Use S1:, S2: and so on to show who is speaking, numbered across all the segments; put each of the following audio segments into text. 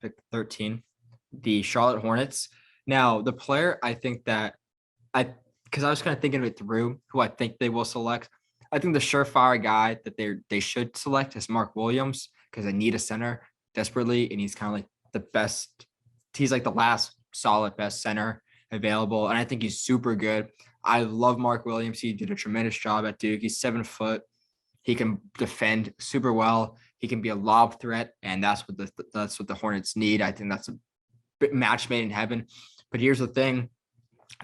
S1: pick 13, the Charlotte Hornets. Now, the player I think that because I was kind of thinking it through who I think they will select. I think the surefire guy that they should select is Mark Williams because they need a center desperately, and he's kind of like the best. He's like the last solid best center available, and I think he's super good. I love Mark Williams. He did a tremendous job at Duke. He's 7 foot. He can defend super well. He can be a lob threat, and that's what the Hornets need. I think that's a match made in heaven. But here's the thing: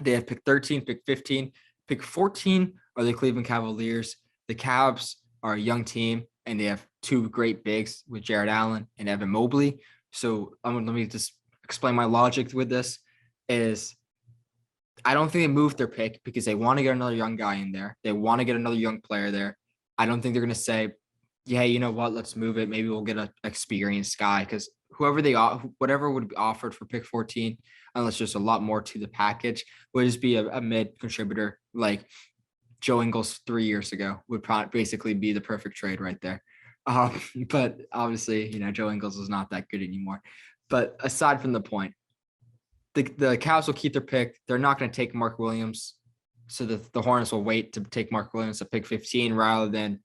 S1: they have pick 13, pick 15, pick 14 are the Cleveland Cavaliers. The Cavs are a young team, and they have two great bigs with Jared Allen and Evan Mobley. So let me just explain my logic with this. Is I don't think they moved their pick because they want to get another young guy in there. They want to get another young player there. I don't think they're going to say, yeah, you know what, let's move it. Maybe we'll get an experienced guy because whatever would be offered for pick 14, unless there's a lot more to the package, would just be a mid contributor like Joe Ingles 3 years ago would basically be the perfect trade right there. But obviously, Joe Ingles is not that good anymore. But aside from the point, the Cavs will keep their pick. They're not going to take Mark Williams. So the Hornets will wait to take Mark Williams at pick 15 rather than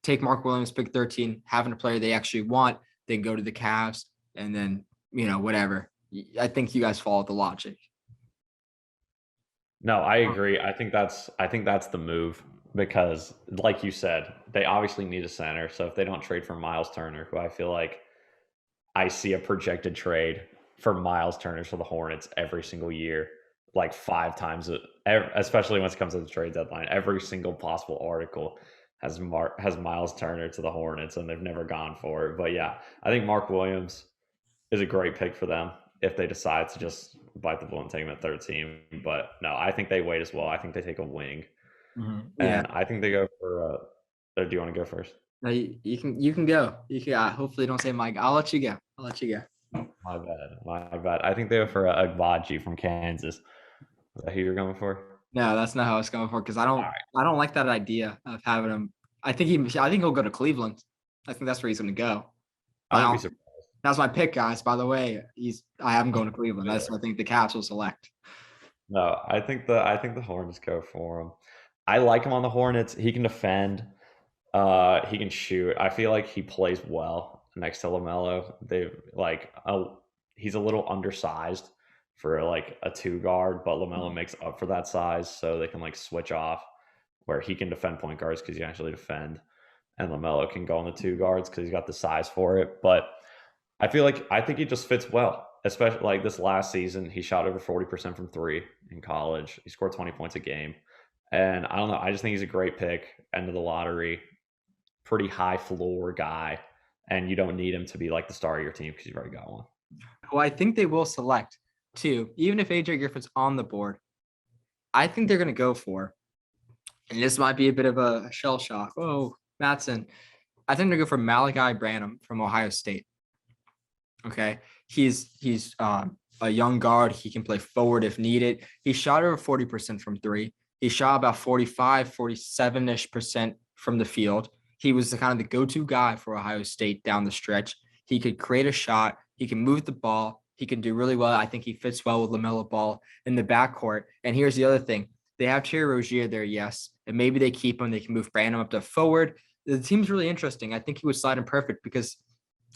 S1: take Mark Williams pick 13, having a player they actually want, then go to the Cavs and then, whatever. I think you guys follow the logic.
S2: No, I agree. I think that's the move because like you said, they obviously need a center. So if they don't trade for Miles Turner, who I feel like I see a projected trade for Miles Turner for the Hornets every single year, like 5 times, especially when it comes to the trade deadline. Every single possible article has Miles Turner to the Hornets, and they've never gone for it. But yeah, I think Mark Williams is a great pick for them if they decide to just bite the bullet and take him at 13. But no, I think they wait as well. I think they take a wing,
S1: Yeah.
S2: and I think they go for. Do you want to go first?
S1: No, you can go. You can. Hopefully, don't say Mike. I'll let you go.
S2: My bad. I think they go for Agbaji from Kansas. Is that who you're going for?
S1: No, that's not how I was going for because I don't like that idea of having him. I think he'll go to Cleveland. I think that's where he's going to go.
S2: I wouldn't be surprised.
S1: That's my pick, guys. By the way, I have him going to Cleveland. That's what I think the Cavs will select.
S2: No, I think the Hornets go for him. I like him on the Hornets. He can defend. He can shoot. I feel like he plays well next to LaMelo. He's a little undersized for like a 2 guard, but LaMelo makes up for that size, so they can like switch off where he can defend point guards because he can actually defend, and LaMelo can go on the 2 guards because he's got the size for it. But I think he just fits well, especially like this last season. He shot over 40% from 3 in college. He scored 20 points a game. And I don't know. I just think he's a great pick. End of the lottery. Pretty high floor guy. And you don't need him to be like the star of your team because you've already got one.
S1: Well, I think they will select too. Even if AJ Griffin's on the board, I think they're going to go for, and this might be a bit of a shell shock. Oh, Matson. I think they're going to go for Malachi Branham from Ohio State. Okay. He's a young guard. He can play forward if needed. He shot over 40% from 3. He shot about 47-ish% from the field. He was the kind of the go-to guy for Ohio State down the stretch. He could create a shot. He can move the ball. He can do really well. I think he fits well with LaMelo Ball in the backcourt. And here's the other thing. They have Terry Rozier there, yes. And maybe they keep him. They can move Branham up to forward. The team's really interesting. I think he would slide in perfect because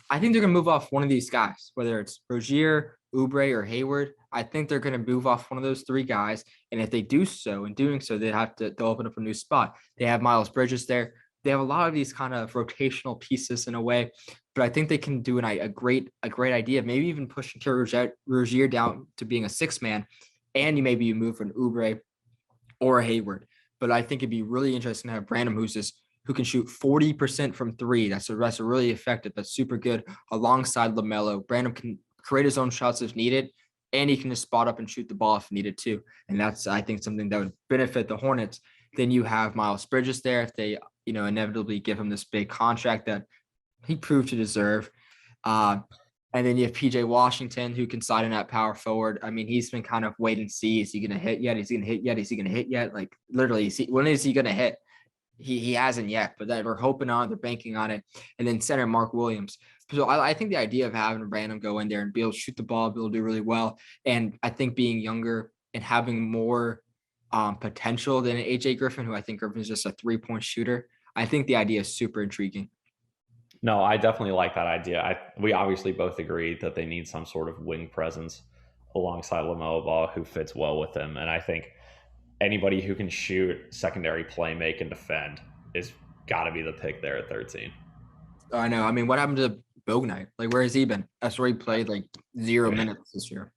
S1: I think they're going to move off one of these guys, whether it's Rozier, Oubre, or Hayward. I think they're going to move off one of those 3 guys. And if they do so, in doing so, they'll open up a new spot. They have Miles Bridges there. They have a lot of these kind of rotational pieces in a way, but I think they can do a great idea, maybe even pushing Rozier down to being a 6-man, and you move an Oubre or a Hayward. But I think it'd be really interesting to have Branham, who can shoot 40% from 3. That's really effective. That's super good alongside LaMelo. Branham can create his own shots if needed, and he can just spot up and shoot the ball if needed too. And that's, I think, something that would benefit the Hornets. Then you have Miles Bridges there if they, inevitably give him this big contract that he proved to deserve. And then you have PJ Washington, who can slide in at power forward. I mean, he's been kind of wait and see. Is he going to hit yet? Is he going to hit yet? Is he going to hit yet? Like literally, when is he going to hit? He hasn't yet, but we're hoping on, they're banking on it. And then center Mark Williams. So I think the idea of having a random go in there and be able to shoot the ball, be able to do really well, and I think being younger and having more potential than AJ Griffin, who I think Griffin's just a 3-point shooter. I think the idea is super intriguing.
S2: No, I definitely like that idea. We obviously both agree that they need some sort of wing presence alongside LaMelo Ball who fits well with them. And I think anybody who can shoot, secondary play, make, and defend is got to be the pick there at 13.
S1: I know. I mean, what happened to Bognite? Like, where has he been? That's where he played like 0 minutes this year.